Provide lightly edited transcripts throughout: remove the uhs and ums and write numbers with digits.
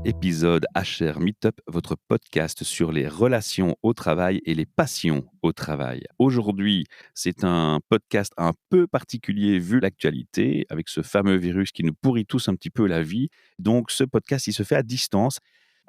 épisode HR Meetup, votre podcast sur les relations au travail et les passions au travail. Aujourd'hui, c'est un podcast un peu particulier vu l'actualité, avec ce fameux virus qui nous pourrit tous un petit peu la vie. Donc ce podcast, il se fait à distance.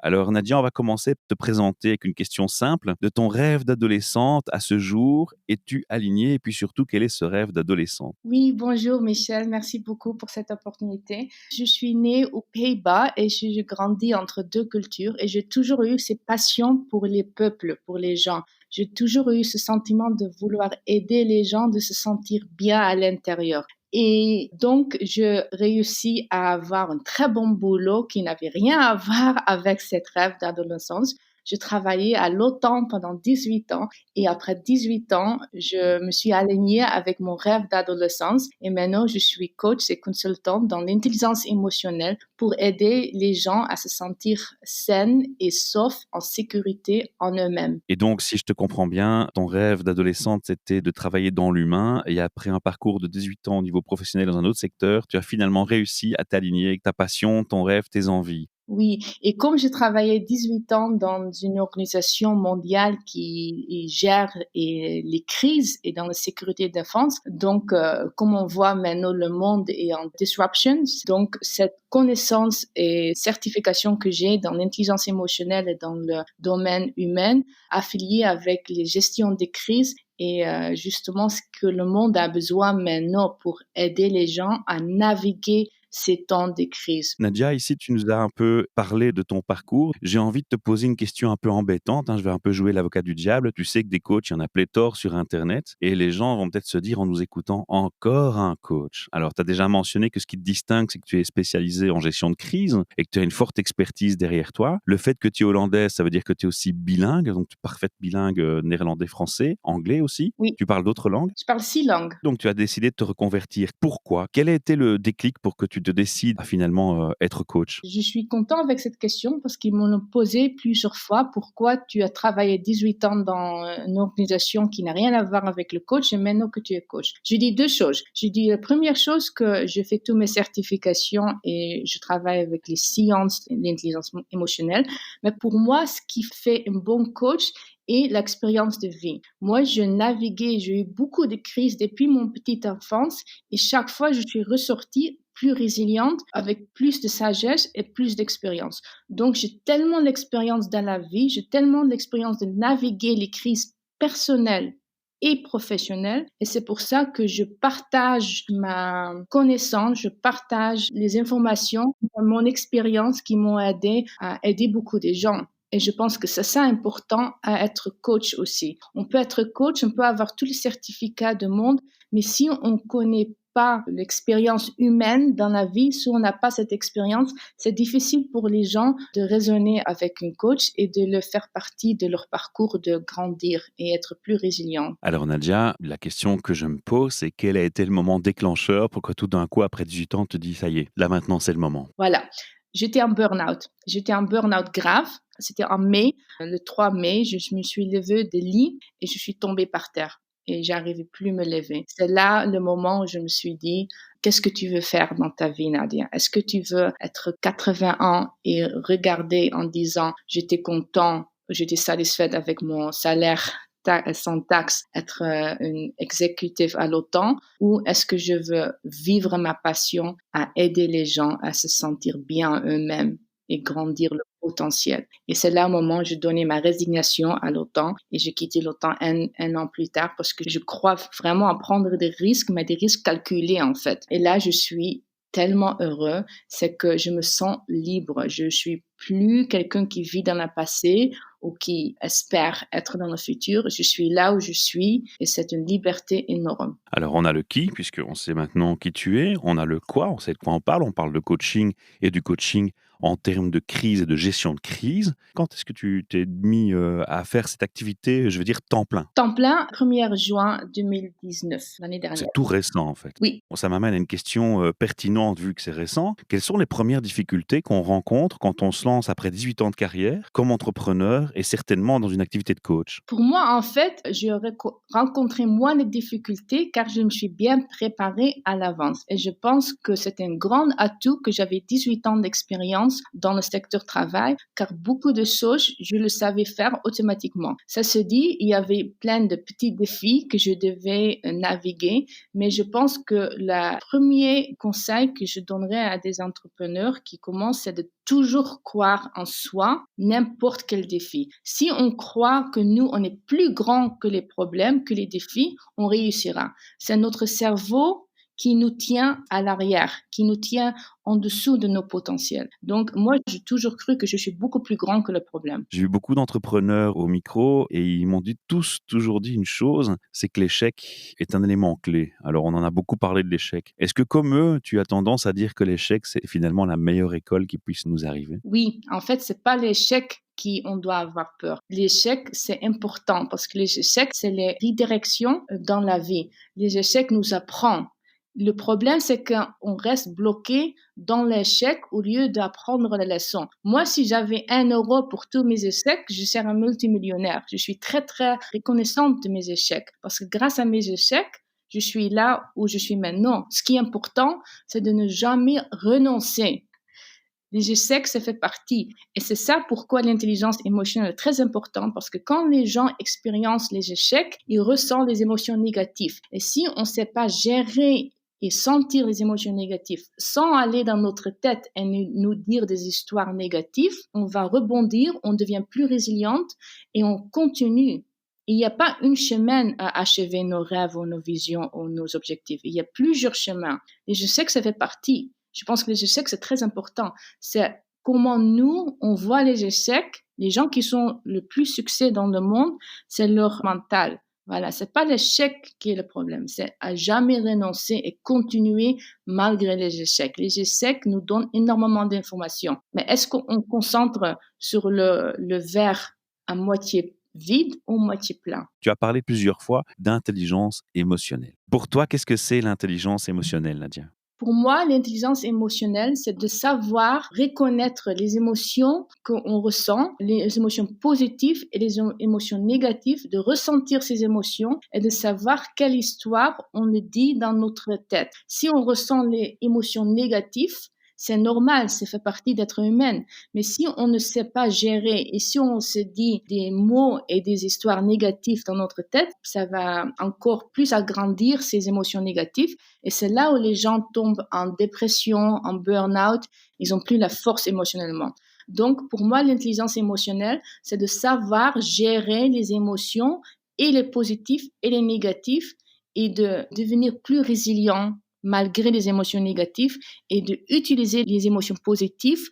Alors Nadia, on va commencer par te présenter avec une question simple. De ton rêve d'adolescente à ce jour, es-tu alignée? Et puis surtout, quel est ce rêve d'adolescente? Oui, bonjour Michel, merci beaucoup pour cette opportunité. Je suis née aux Pays-Bas et j'ai grandi entre deux cultures et j'ai toujours eu cette passion pour les peuples, pour les gens. J'ai toujours eu ce sentiment de vouloir aider les gens, de se sentir bien à l'intérieur. Et donc, je réussis à avoir un très bon boulot qui n'avait rien à voir avec cette rêve d'adolescence. Je travaillais à l'OTAN pendant 18 ans et après 18 ans, je me suis alignée avec mon rêve d'adolescence et maintenant je suis coach et consultante dans l'intelligence émotionnelle pour aider les gens à se sentir saines et saufs en sécurité en eux-mêmes. Et donc, si je te comprends bien, ton rêve d'adolescente, c'était de travailler dans l'humain et après un parcours de 18 ans au niveau professionnel dans un autre secteur, tu as finalement réussi à t'aligner avec ta passion, ton rêve, tes envies. Oui, et comme j'ai travaillé 18 ans dans une organisation mondiale qui gère les crises et dans la sécurité et défense, donc comme on voit maintenant le monde est en disruption, donc cette connaissance et certification que j'ai dans l'intelligence émotionnelle et dans le domaine humain, affiliée avec les gestions des crises, et justement ce que le monde a besoin maintenant pour aider les gens à naviguer ces temps de crise. Nadia, ici, tu nous as un peu parlé de ton parcours. J'ai envie de te poser une question un peu embêtante, hein. Je vais un peu jouer l'avocat du diable. Tu sais que des coachs, il y en a pléthore sur Internet et les gens vont peut-être se dire en nous écoutant encore un coach. Alors, tu as déjà mentionné que ce qui te distingue, c'est que tu es spécialisé en gestion de crise et que tu as une forte expertise derrière toi. Le fait que tu es hollandaise, ça veut dire que tu es aussi bilingue, donc tu es parfaite bilingue néerlandais-français, anglais aussi. Oui, Tu parles d'autres langues? je parle 6 langues. Donc tu as décidé de te reconvertir. Pourquoi? Quel a été le déclic pour que tu te décides à finalement, être coach? Je suis content avec cette question parce qu'ils m'ont posé plusieurs fois pourquoi tu as travaillé 18 ans dans une organisation qui n'a rien à voir avec le coach et maintenant que tu es coach. Je dis deux choses. Je dis la première chose que je fais toutes mes certifications et je travaille avec les sciences et l'intelligence émotionnelle. Mais pour moi, ce qui fait un bon coach est l'expérience de vie. Moi, je naviguais, j'ai eu beaucoup de crises depuis mon petite enfance et chaque fois, je suis ressortie plus résiliente, avec plus de sagesse et plus d'expérience. Donc, j'ai tellement d'expérience dans la vie, j'ai tellement d'expérience de naviguer les crises personnelles et professionnelles. Et c'est pour ça que je partage ma connaissance, je partage les informations, mon expérience qui m'ont aidé à aider beaucoup de gens. Et je pense que c'est ça important à être coach aussi. On peut être coach, on peut avoir tous les certificats du monde, mais si on ne connaît pas l'expérience humaine dans la vie, si on n'a pas cette expérience, c'est difficile pour les gens de raisonner avec un coach et de le faire partie de leur parcours de grandir et être plus résilient. Alors Nadia, la question que je me pose, c'est quel a été le moment déclencheur pour que tout d'un coup, après 18 ans, tu te dis: «Ça y est, là maintenant, c'est le moment»? Voilà. J'étais en burn-out. J'étais en burn-out grave. C'était en mai, le 3 mai, je me suis levée de lit et je suis tombée par terre et j'arrivais plus à me lever. C'est là le moment où je me suis dit: «Qu'est-ce que tu veux faire dans ta vie, Nadia? Est-ce que tu veux être 80 ans et regarder en disant: "J'étais content, j'étais satisfaite avec mon salaire sans taxe, être une exécutive à l'OTAN, ou est-ce que je veux vivre ma passion à aider les gens à se sentir bien eux-mêmes et grandir leur potentiel?" Et c'est là au moment où j'ai donné ma résignation à l'OTAN et j'ai quitté l'OTAN un an plus tard parce que je crois vraiment à prendre des risques, mais des risques calculés en fait. Et là, je suis tellement heureux, c'est que je me sens libre. Je suis plus quelqu'un qui vit dans le passé ou qui espère être dans le futur. Je suis là où je suis et c'est une liberté énorme. Alors on a le qui, puisqu'on sait maintenant qui tu es, on a le quoi, on sait de quoi on parle de coaching et du coaching en termes de crise et de gestion de crise. Quand est-ce que tu t'es mis, à faire cette activité, je veux dire temps plein? Temps plein, 1er juin 2019, l'année dernière. C'est tout récent, en fait. Oui. Bon, ça m'amène à une question, pertinente vu que c'est récent. Quelles sont les premières difficultés qu'on rencontre quand on se lance après 18 ans de carrière comme entrepreneur et certainement dans une activité de coach? Pour moi, en fait, j'aurais rencontré moins de difficultés car je me suis bien préparée à l'avance. Et je pense que c'est un grand atout que j'avais 18 ans d'expérience expérience dans le secteur travail, car beaucoup de choses, je le savais faire automatiquement. Ça se dit, il y avait plein de petits défis que je devais naviguer, mais je pense que le premier conseil que je donnerais à des entrepreneurs qui commencent, c'est de toujours croire en soi, n'importe quel défi. Si on croit que nous, on est plus grand que les problèmes, que les défis, on réussira. C'est notre cerveau qui nous tient à l'arrière, qui nous tient en dessous de nos potentiels. Donc, moi, j'ai toujours cru que je suis beaucoup plus grand que le problème. J'ai eu beaucoup d'entrepreneurs au micro et ils m'ont toujours dit une chose, c'est que l'échec est un élément clé. Alors, on en a beaucoup parlé de l'échec. Est-ce que comme eux, tu as tendance à dire que l'échec, c'est finalement la meilleure école qui puisse nous arriver? Oui, en fait, c'est pas l'échec qui on doit avoir peur. L'échec, c'est important parce que les échecs, c'est les redirections dans la vie. Les échecs nous apprennent. Le problème, c'est qu'on reste bloqué dans l'échec au lieu d'apprendre la leçon. Moi, si j'avais 1 euro pour tous mes échecs, je serais un multimillionnaire. Je suis très, très reconnaissante de mes échecs parce que grâce à mes échecs, je suis là où je suis maintenant. Ce qui est important, c'est de ne jamais renoncer. Les échecs, ça fait partie. Et c'est ça pourquoi l'intelligence émotionnelle est très importante, parce que quand les gens expérimentent les échecs, ils ressentent les émotions négatives. Et si on ne sait pas gérer et sentir les émotions négatives sans aller dans notre tête et nous dire des histoires négatives, on va rebondir, on devient plus résiliente et on continue. Il n'y a pas un chemin à achever nos rêves ou nos visions ou nos objectifs. Il y a plusieurs chemins. Et je sais que ça fait partie. Je pense que les échecs, c'est très important. C'est comment nous, on voit les échecs. Les gens qui sont le plus succès dans le monde, c'est leur mental. Voilà, c'est pas l'échec qui est le problème. C'est à jamais renoncer et continuer malgré les échecs. Les échecs nous donnent énormément d'informations. Mais est-ce qu'on concentre sur le verre à moitié vide ou moitié plein? Tu as parlé plusieurs fois d'intelligence émotionnelle. Pour toi, qu'est-ce que c'est l'intelligence émotionnelle, Nadia? Pour moi, l'intelligence émotionnelle, c'est de savoir reconnaître les émotions qu'on ressent, les émotions positives et les émotions négatives, de ressentir ces émotions et de savoir quelle histoire on le dit dans notre tête. Si on ressent les émotions négatives, c'est normal, ça fait partie d'être humain. Mais si on ne sait pas gérer et si on se dit des mots et des histoires négatives dans notre tête, ça va encore plus agrandir ces émotions négatives. Et c'est là où les gens tombent en dépression, en burn-out. Ils n'ont plus la force émotionnellement. Donc, pour moi, l'intelligence émotionnelle, c'est de savoir gérer les émotions et les positifs et les négatifs et de devenir plus résilient malgré les émotions négatives et d'utiliser les émotions positives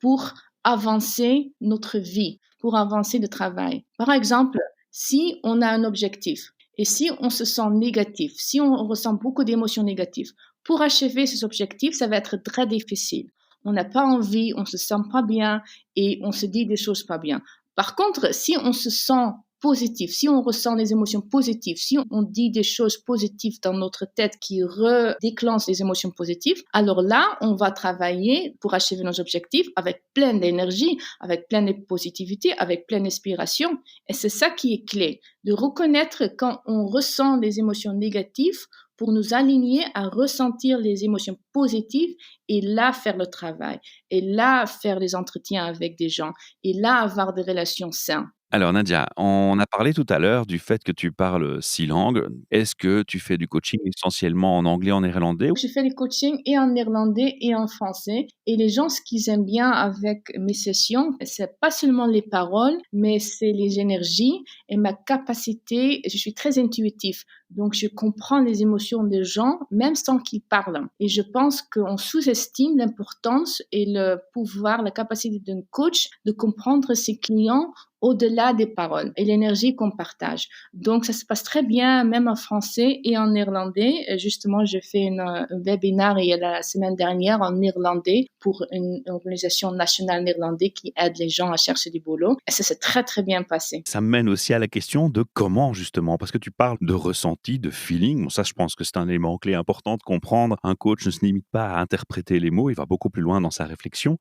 pour avancer notre vie, pour avancer le travail. Par exemple, si on a un objectif et si on se sent négatif, si on ressent beaucoup d'émotions négatives, pour achever ces objectifs, ça va être très difficile. On n'a pas envie, on se sent pas bien et on se dit des choses pas bien. Par contre, si on se sent positif, si on ressent des émotions positives, si on dit des choses positives dans notre tête qui redéclenchent les émotions positives, alors là, on va travailler pour achever nos objectifs avec plein d'énergie, avec plein de positivité, avec plein d'inspiration. Et c'est ça qui est clé, de reconnaître quand on ressent des émotions négatives pour nous aligner à ressentir les émotions positives et là faire le travail, et là faire les entretiens avec des gens, et là avoir des relations saines. Alors Nadia, on a parlé tout à l'heure du fait que tu parles 6 langues. Est-ce que tu fais du coaching essentiellement en anglais, en néerlandais? Je fais des coachings et en néerlandais et en français. Et les gens, ce qu'ils aiment bien avec mes sessions, c'est pas seulement les paroles, mais c'est les énergies et ma capacité. Je suis très intuitif. Donc, je comprends les émotions des gens, même sans qu'ils parlent. Et je pense qu'on sous-estime l'importance et le pouvoir, la capacité d'un coach de comprendre ses clients au-delà des paroles et l'énergie qu'on partage. Donc, ça se passe très bien, même en français et en néerlandais. Justement, j'ai fait un webinaire la semaine dernière en néerlandais pour une organisation nationale néerlandaise qui aide les gens à chercher du boulot. Et ça s'est très, très bien passé. Ça me mène aussi à la question de comment justement, parce que tu parles de ressenti, de feeling. Bon, ça, je pense que c'est un élément clé important de comprendre. Un coach ne se limite pas à interpréter les mots, il va beaucoup plus loin dans sa réflexion.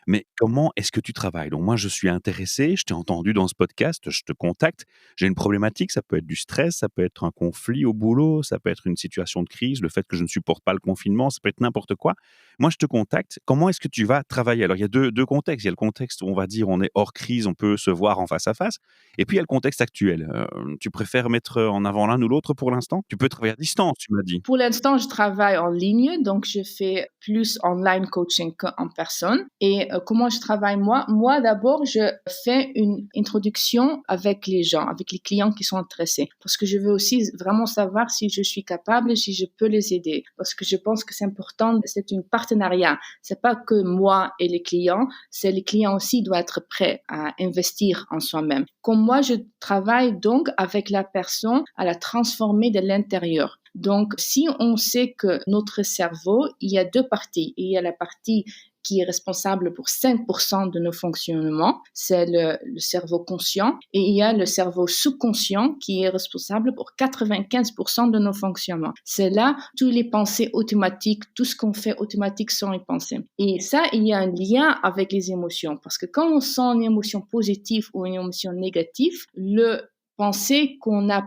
Mais comment est-ce que tu travailles? Donc moi, je suis intéressé, je t'ai entendu dans ce podcast, je te contacte, j'ai une problématique, ça peut être du stress, ça peut être un conflit au boulot, ça peut être une situation de crise, le fait que je ne supporte pas le confinement, ça peut être n'importe quoi. Moi, je te contacte, comment est-ce que tu vas travailler? Alors il y a deux contextes, il y a le contexte où on va dire on est hors crise, on peut se voir en face à face et puis il y a le contexte actuel. Tu préfères mettre en avant l'un ou l'autre pour l'instant? Tu peux travailler à distance, tu m'as dit? Pour l'instant, je travaille en ligne, donc je fais plus online coaching qu'en personne. Et comment je travaille moi? Moi, d'abord, je fais une introduction avec les gens, avec les clients qui sont intéressés, parce que je veux aussi vraiment savoir si je suis capable, si je peux les aider, parce que je pense que c'est important. C'est un partenariat. C'est pas que moi et les clients, c'est les clients aussi doivent être prêts à investir en soi-même. Comme moi, je travaille donc avec la personne à la transformer de l'intérieur. Donc, si on sait que notre cerveau, il y a deux parties. Il y a la partie qui est responsable pour 5% de nos fonctionnements, c'est le cerveau conscient, et il y a le cerveau sous-conscient qui est responsable pour 95% de nos fonctionnements. C'est là, toutes les pensées automatiques, tout ce qu'on fait automatique sont les pensées. Et ça, il y a un lien avec les émotions, parce que quand on sent une émotion positive ou une émotion négative, le pensée qu'on a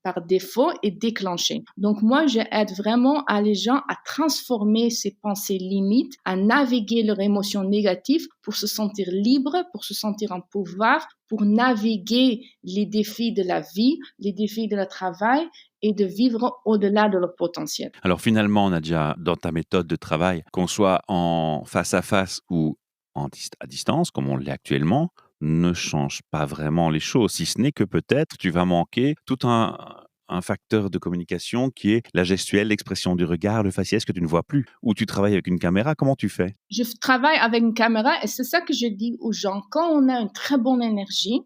par défaut est déclenchée. Donc moi, j'aide vraiment à les gens à transformer ces pensées limites, à naviguer leurs émotions négatives pour se sentir libre, pour se sentir en pouvoir, pour naviguer les défis de la vie, les défis de le travail et de vivre au-delà de leur potentiel. Alors finalement, Nadia, dans ta méthode de travail, qu'on soit en face à face ou à distance, comme on l'est actuellement, ne change pas vraiment les choses, si ce n'est que peut-être tu vas manquer tout un facteur de communication qui est la gestuelle, l'expression du regard, le faciès que tu ne vois plus. Ou tu travailles avec une caméra, comment tu fais? Je travaille avec une caméra et c'est ça que je dis aux gens. Quand on a une très bonne énergie,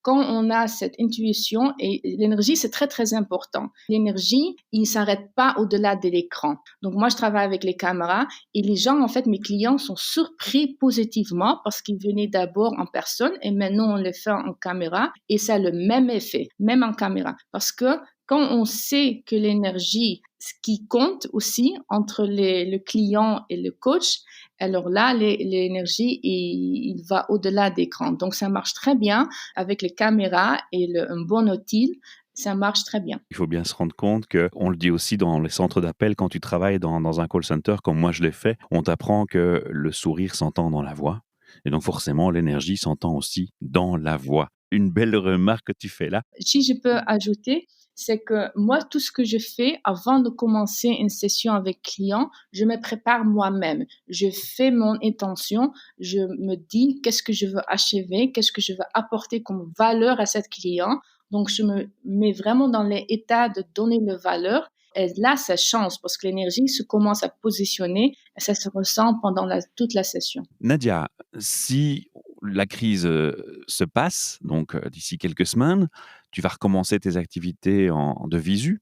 quand on a cette intuition, et l'énergie, c'est très, très important. L'énergie, il ne s'arrête pas au-delà de l'écran. Donc, moi, je travaille avec les caméras et les gens, en fait, mes clients sont surpris positivement parce qu'ils venaient d'abord en personne et maintenant, on le fait en caméra et ça a le même effet, même en caméra. Parce que quand on sait que l'énergie, ce qui compte aussi entre le client et le coach, alors là, l'énergie, il va au-delà d'écran. Donc, ça marche très bien avec les caméras et un bon outil. Ça marche très bien. Il faut bien se rendre compte que, on le dit aussi dans les centres d'appel, quand tu travailles dans un call center, comme moi je l'ai fait, on t'apprend que le sourire s'entend dans la voix. Et donc forcément, l'énergie s'entend aussi dans la voix. Une belle remarque que tu fais là. Si je peux ajouter, c'est que moi, tout ce que je fais avant de commencer une session avec client, je me prépare moi-même. Je fais mon intention, je me dis qu'est-ce que je veux achever, qu'est-ce que je veux apporter comme valeur à cette client. Donc, je me mets vraiment dans l'état de donner le valeur. Et là, ça change parce que l'énergie se commence à positionner et ça se ressent pendant toute la session. Nadia, si la crise se passe, donc d'ici quelques semaines, tu vas recommencer tes activités de visu.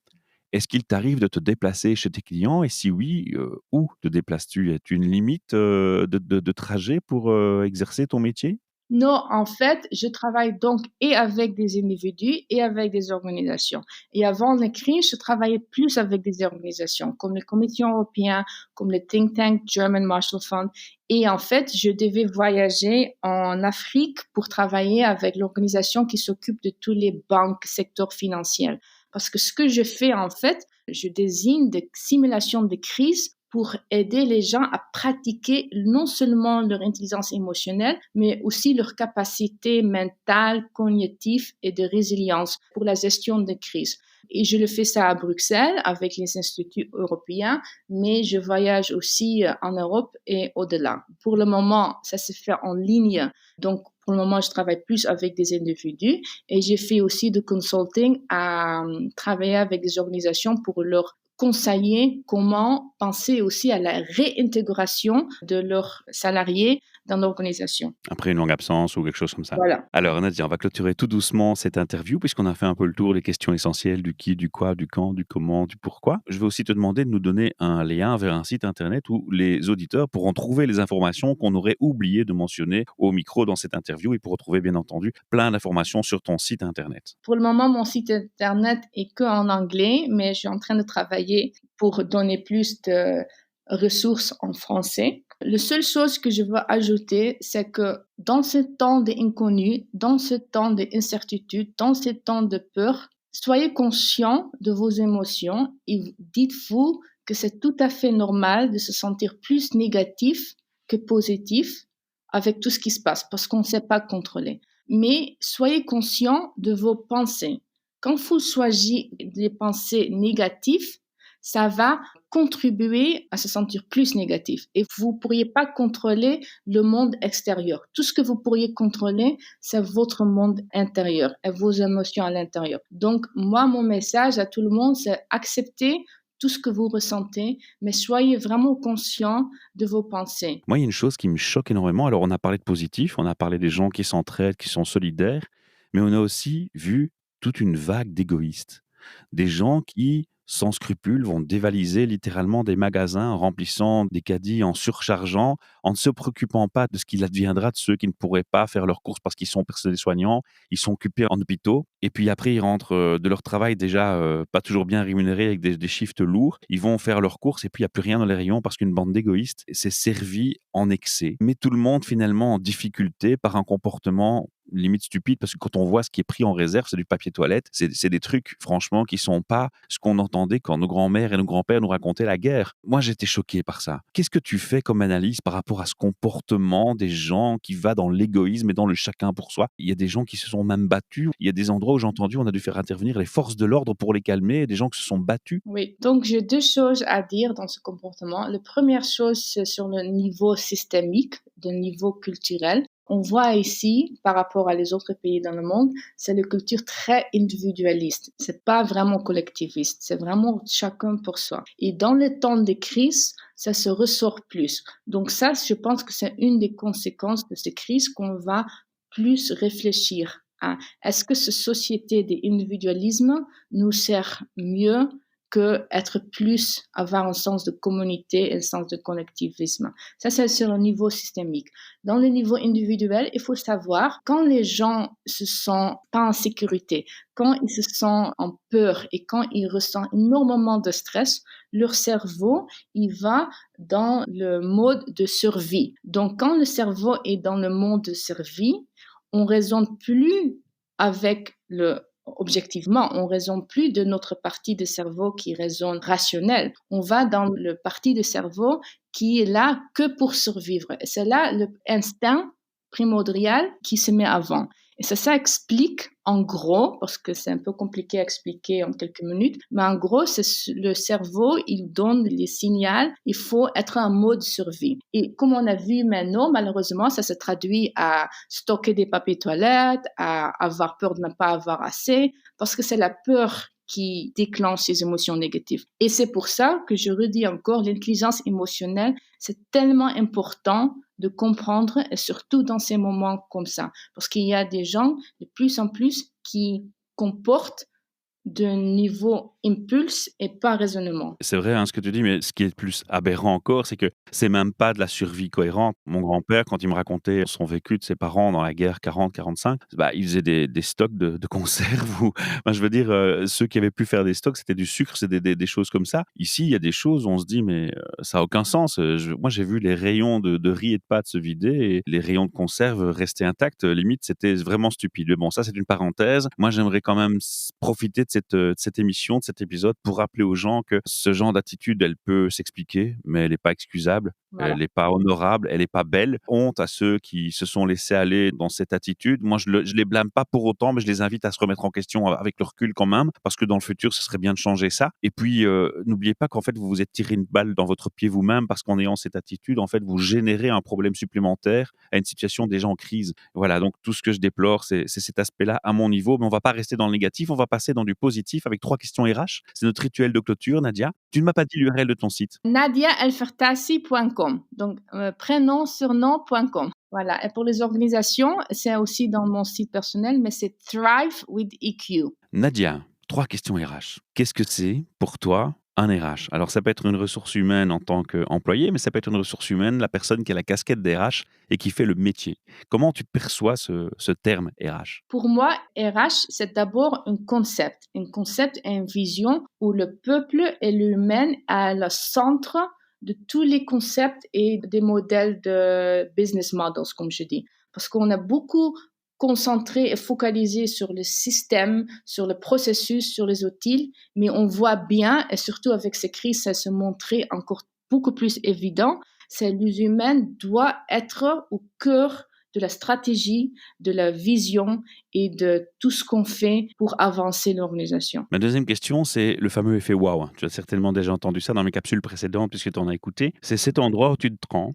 Est-ce qu'il t'arrive de te déplacer chez tes clients et si oui, où te déplaces-tu? As-tu une limite, de trajet pour, exercer ton métier? Non, en fait, je travaille donc et avec des individus et avec des organisations. Et avant la crise, je travaillais plus avec des organisations comme la Commission européenne, comme le think tank German Marshall Fund. Et en fait, je devais voyager en Afrique pour travailler avec l'organisation qui s'occupe de tous les banques, secteurs financiers. Parce que ce que je fais, en fait, je désigne des simulations de crise pour aider les gens à pratiquer non seulement leur intelligence émotionnelle, mais aussi leur capacité mentale, cognitive et de résilience pour la gestion de crise. Et je le fais ça à Bruxelles avec les instituts européens, mais je voyage aussi en Europe et au-delà. Pour le moment, ça se fait en ligne. Donc, pour le moment, je travaille plus avec des individus et j'ai fait aussi du consulting à travailler avec des organisations pour leur conseiller comment penser aussi à la réintégration de leurs salariés dans l'organisation. Après une longue absence ou quelque chose comme ça. Voilà. Alors Nadia, on va clôturer tout doucement cette interview puisqu'on a fait un peu le tour des questions essentielles du qui, du quoi, du quand, du comment, du pourquoi. Je vais aussi te demander de nous donner un lien vers un site internet où les auditeurs pourront trouver les informations qu'on aurait oublié de mentionner au micro dans cette interview et pour retrouver bien entendu plein d'informations sur ton site internet. Pour le moment, mon site internet est que en anglais, mais je suis en train de travailler pour donner plus de ressources en français. La seule chose que je veux ajouter, c'est que dans ce temps d'inconnu, dans ce temps d'incertitude, dans ce temps de peur, soyez conscient de vos émotions et dites-vous que c'est tout à fait normal de se sentir plus négatif que positif avec tout ce qui se passe parce qu'on ne sait pas contrôler. Mais soyez conscient de vos pensées. Quand vous choisissez des pensées négatives, ça va contribuer à se sentir plus négatif. Et vous ne pourriez pas contrôler le monde extérieur. Tout ce que vous pourriez contrôler, c'est votre monde intérieur et vos émotions à l'intérieur. Donc, moi, mon message à tout le monde, c'est accepter tout ce que vous ressentez, mais soyez vraiment conscient de vos pensées. Moi, il y a une chose qui me choque énormément. Alors, on a parlé de positif, on a parlé des gens qui s'entraident, qui sont solidaires, mais on a aussi vu toute une vague d'égoïstes. Des gens qui, sans scrupule, vont dévaliser littéralement des magasins en remplissant des caddies, en surchargeant, en ne se préoccupant pas de ce qu'il adviendra de ceux qui ne pourraient pas faire leurs courses parce qu'ils sont personnels soignants, ils sont occupés en hôpitaux, et puis après ils rentrent de leur travail déjà pas toujours bien rémunérés avec des shifts lourds, ils vont faire leurs courses et puis il n'y a plus rien dans les rayons parce qu'une bande d'égoïstes s'est servie en excès. Mais tout le monde finalement en difficulté par un comportement limite stupide parce que quand on voit ce qui est pris en réserve, c'est du papier toilette. C'est des trucs, franchement, qui sont pas ce qu'on entendait quand nos grands-mères et nos grands-pères nous racontaient la guerre. Moi, j'étais choqué par ça. Qu'est-ce que tu fais comme analyse par rapport à ce comportement des gens qui va dans l'égoïsme et dans le chacun pour soi? Il y a des gens qui se sont même battus. Il y a des endroits où j'ai entendu, on a dû faire intervenir les forces de l'ordre pour les calmer, des gens qui se sont battus. Oui, donc j'ai deux choses à dire dans ce comportement. La première chose, c'est sur le niveau systémique, le niveau culturel. On voit ici, par rapport à les autres pays dans le monde, c'est une culture très individualiste. C'est pas vraiment collectiviste. C'est vraiment chacun pour soi. Et dans les temps de crise, ça se ressort plus. Donc ça, je pense que c'est une des conséquences de ces crises qu'on va plus réfléchir à. Est-ce que cette société d'individualisme nous sert mieux que être plus, avoir un sens de communauté et un sens de collectivisme. Ça, c'est sur le niveau systémique. Dans le niveau individuel, il faut savoir quand les gens se sentent pas en sécurité, quand ils se sentent en peur et quand ils ressentent énormément de stress, leur cerveau, il va dans le mode de survie. Donc, quand le cerveau est dans le mode de survie, on raisonne plus avec objectivement, on raisonne plus de notre partie du cerveau qui raisonne rationnel. On va dans le partie du cerveau qui est là que pour survivre. Et c'est là l'instinct primordial qui se met avant. Et ça explique, en gros, parce que c'est un peu compliqué à expliquer en quelques minutes, mais en gros, c'est le cerveau, il donne les signaux, il faut être en mode survie. Et comme on a vu maintenant, malheureusement, ça se traduit à stocker des papiers toilettes, à avoir peur de ne pas avoir assez, parce que c'est la peur qui déclenche ces émotions négatives. Et c'est pour ça que je redis encore, l'intelligence émotionnelle, c'est tellement important de comprendre, et surtout dans ces moments comme ça. Parce qu'il y a des gens de plus en plus qui comportent d'un niveau impulse et pas raisonnement. C'est vrai, hein, ce que tu dis, mais ce qui est plus aberrant encore, c'est que c'est même pas de la survie cohérente. Mon grand-père, quand il me racontait son vécu de ses parents dans la guerre 40-45, bah, il faisait des stocks de conserves ou enfin, je veux dire, ceux qui avaient pu faire des stocks, c'était du sucre, c'était des choses comme ça. Ici, il y a des choses où on se dit: «Mais, ça a aucun sens». Moi, j'ai vu les rayons de riz et de pâtes se vider et les rayons de conserve rester intacts. Limite, c'était vraiment stupide. Mais bon, ça, c'est une parenthèse. Moi, j'aimerais quand même profiter de cette émission, de cet épisode pour rappeler aux gens que ce genre d'attitude, elle peut s'expliquer, mais elle n'est pas excusable, Voilà. elle n'est pas honorable, elle n'est pas belle. Honte à ceux qui se sont laissés aller dans cette attitude. Moi, je les blâme pas pour autant, mais je les invite à se remettre en question avec le recul quand même, parce que dans le futur, ce serait bien de changer ça. Et puis, n'oubliez pas qu'en fait, vous vous êtes tiré une balle dans votre pied vous-même, parce qu'en ayant cette attitude, en fait, vous générez un problème supplémentaire à une situation déjà en crise. Voilà, donc tout ce que je déplore, c'est cet aspect-là à mon niveau, mais on va pas rester dans le négatif, on va passer dans du positif avec 3 questions RH. C'est notre rituel de clôture, Nadia. Tu ne m'as pas dit l'URL de ton site. NadiaElfertassi.com. Donc, prénom, surnom.com. Voilà. Et pour les organisations, c'est aussi dans mon site personnel, mais c'est Thrive with EQ. Nadia, 3 questions RH. Qu'est-ce que c'est pour toi un RH? Alors ça peut être une ressource humaine en tant qu'employé, mais ça peut être une ressource humaine, la personne qui a la casquette des RH et qui fait le métier. Comment tu perçois ce terme RH? Pour moi, RH, c'est d'abord un concept et une vision où le peuple et l'humain à le centre de tous les concepts et des modèles de business models, comme je dis. Parce qu'on a beaucoup concentré et focalisé sur le système, sur le processus, sur les outils, mais on voit bien, et surtout avec ces crises, ça se montrait encore beaucoup plus évident, c'est que l'humain humaine doit être au cœur de la stratégie, de la vision et de tout ce qu'on fait pour avancer l'organisation. Ma deuxième question, c'est le fameux effet waouh, hein. Tu as certainement déjà entendu ça dans mes capsules précédentes puisque tu en as écouté. C'est cet endroit où tu te rends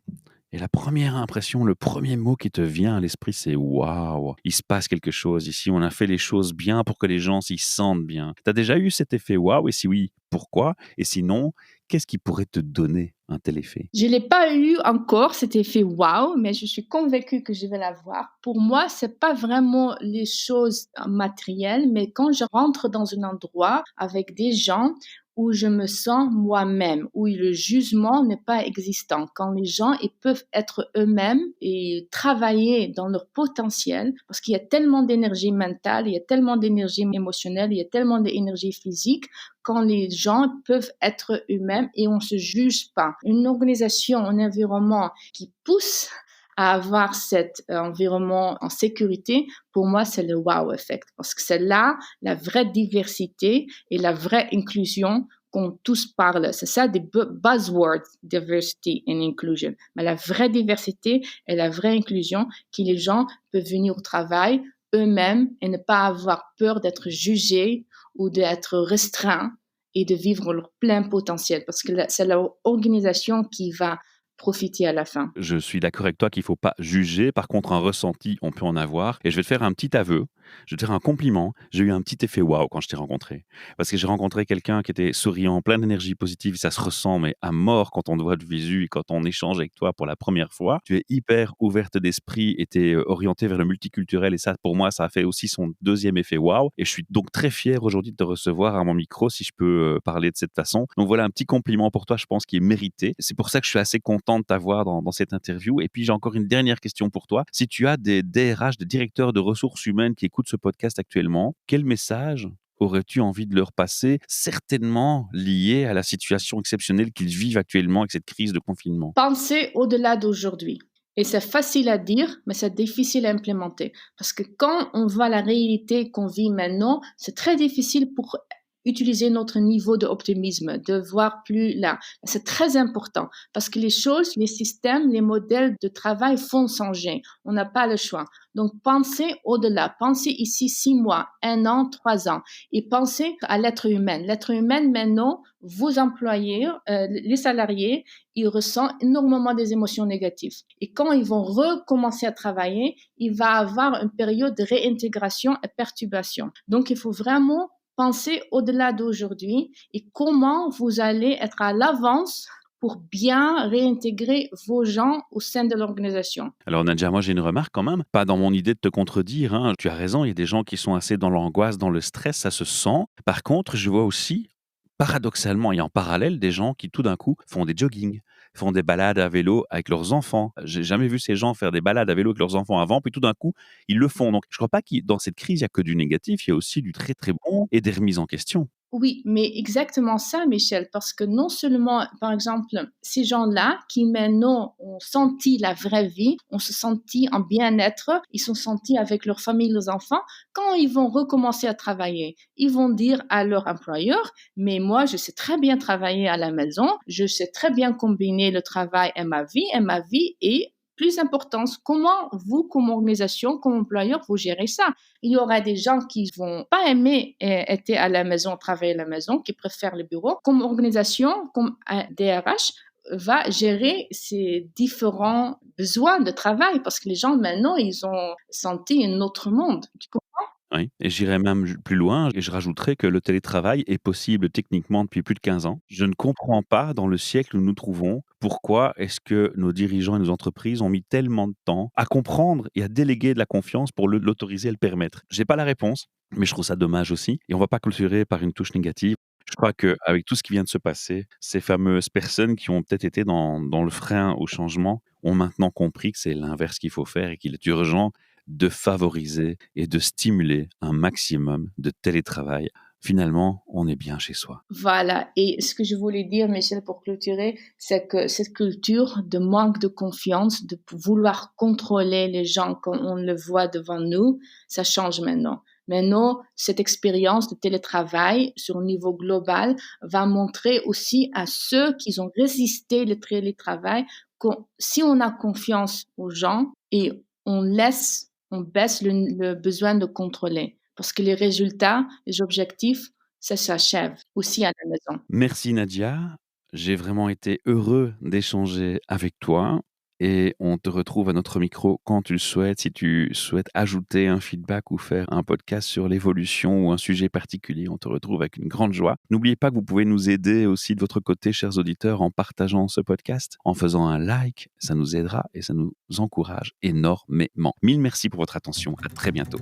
et la première impression, le premier mot qui te vient à l'esprit, c'est waouh, il se passe quelque chose ici, on a fait les choses bien pour que les gens s'y sentent bien. Tu as déjà eu cet effet waouh et si oui, pourquoi? Et sinon, qu'est-ce qui pourrait te donner un tel effet? Je l'ai pas eu encore cet effet waouh, mais je suis convaincue que je vais l'avoir. Pour moi, c'est pas vraiment les choses matérielles, mais quand je rentre dans un endroit avec des gens où je me sens moi-même, où le jugement n'est pas existant, quand les gens ils peuvent être eux-mêmes et travailler dans leur potentiel, parce qu'il y a tellement d'énergie mentale, il y a tellement d'énergie émotionnelle, il y a tellement d'énergie physique quand les gens peuvent être eux-mêmes et on se juge pas. Une organisation, un environnement qui pousse à avoir cet environnement en sécurité, pour moi, c'est le wow effect. Parce que c'est là la vraie diversité et la vraie inclusion qu'on tous parle. C'est ça des buzzwords, diversity and inclusion. Mais la vraie diversité et la vraie inclusion, que les gens peuvent venir au travail eux-mêmes et ne pas avoir peur d'être jugés ou d'être restreints et de vivre leur plein potentiel. Parce que c'est l'organisation qui va profiter à la fin. Je suis d'accord avec toi qu'il faut pas juger. Par contre, un ressenti, on peut en avoir. Et je vais te faire un petit aveu. Je vais te faire un compliment. J'ai eu un petit effet waouh quand je t'ai rencontré. Parce que j'ai rencontré quelqu'un qui était souriant, plein d'énergie positive. Ça se ressent, mais à mort quand on te voit de visu et quand on échange avec toi pour la première fois. Tu es hyper ouverte d'esprit et tu es orientée vers le multiculturel. Et ça, pour moi, ça a fait aussi son deuxième effet waouh. Et je suis donc très fier aujourd'hui de te recevoir à mon micro, si je peux parler de cette façon. Donc voilà un petit compliment pour toi, je pense, qui est mérité. C'est pour ça que je suis assez content de t'avoir dans cette interview. Et puis, j'ai encore une dernière question pour toi. Si tu as des DRH, des directeurs de ressources humaines qui écoutent ce podcast actuellement, quel message aurais-tu envie de leur passer, certainement lié à la situation exceptionnelle qu'ils vivent actuellement avec cette crise de confinement? Pensez au-delà d'aujourd'hui. Et c'est facile à dire, mais c'est difficile à implémenter. Parce que quand on voit la réalité qu'on vit maintenant, c'est très difficile pour utiliser notre niveau d'optimisme, de voir plus là. C'est très important parce que les choses, les systèmes, les modèles de travail font changer. On n'a pas le choix. Donc, pensez au-delà. Pensez ici 6 mois, 1 an, 3 ans. Et pensez à l'être humain. L'être humain, maintenant, vos employés, les salariés, ils ressentent énormément des émotions négatives. Et quand ils vont recommencer à travailler, il va avoir une période de réintégration et perturbation. Donc, il faut vraiment penser au-delà d'aujourd'hui et comment vous allez être à l'avance pour bien réintégrer vos gens au sein de l'organisation. Alors Nadja, moi j'ai une remarque quand même, pas dans mon idée de te contredire, hein. Tu as raison, il y a des gens qui sont assez dans l'angoisse, dans le stress, ça se sent. Par contre, je vois aussi, paradoxalement et en parallèle, des gens qui tout d'un coup font des joggings, font des balades à vélo avec leurs enfants. J'ai jamais vu ces gens faire des balades à vélo avec leurs enfants avant, puis tout d'un coup, ils le font. Donc je crois pas que dans cette crise, il y a que du négatif, il y a aussi du très très bon et des remises en question. Oui, mais exactement ça, Michel, parce que non seulement, par exemple, ces gens-là qui maintenant ont senti la vraie vie, ont se senti en bien-être, ils sont sentis avec leur famille, leurs enfants, quand ils vont recommencer à travailler, ils vont dire à leur employeur, mais moi, je sais très bien travailler à la maison, je sais très bien combiner le travail et ma vie est plus importante. Comment vous, comme organisation, comme employeur, vous gérez ça? Il y aura des gens qui vont pas aimer être à la maison, travailler à la maison, qui préfèrent le bureau. Comme organisation, comme un DRH, va gérer ces différents besoins de travail parce que les gens maintenant, ils ont senti un autre monde. Tu comprends? Oui, et j'irais même plus loin et je rajouterais que le télétravail est possible techniquement depuis plus de 15 ans. Je ne comprends pas, dans le siècle où nous nous trouvons, pourquoi est-ce que nos dirigeants et nos entreprises ont mis tellement de temps à comprendre et à déléguer de la confiance pour l'autoriser et le permettre. J'ai pas la réponse, mais je trouve ça dommage aussi et on va pas clôturer par une touche négative. Je crois qu'avec tout ce qui vient de se passer, ces fameuses personnes qui ont peut-être été dans le frein au changement ont maintenant compris que c'est l'inverse qu'il faut faire et qu'il est urgent de favoriser et de stimuler un maximum de télétravail finalement, on est bien chez soi. Voilà, et ce que je voulais dire, Michel, pour clôturer, c'est que cette culture de manque de confiance, de vouloir contrôler les gens comme on le voit devant nous, ça change maintenant. Maintenant, cette expérience de télétravail sur un niveau global va montrer aussi à ceux qui ont résisté le télétravail que si on a confiance aux gens et on baisse le besoin de contrôler. Parce que les résultats, les objectifs, ça s'achève aussi à la maison. Merci Nadia, j'ai vraiment été heureux d'échanger avec toi et on te retrouve à notre micro quand tu le souhaites. Si tu souhaites ajouter un feedback ou faire un podcast sur l'évolution ou un sujet particulier, on te retrouve avec une grande joie. N'oubliez pas que vous pouvez nous aider aussi de votre côté, chers auditeurs, en partageant ce podcast, en faisant un like, ça nous aidera et ça nous encourage énormément. Mille merci pour votre attention, à très bientôt.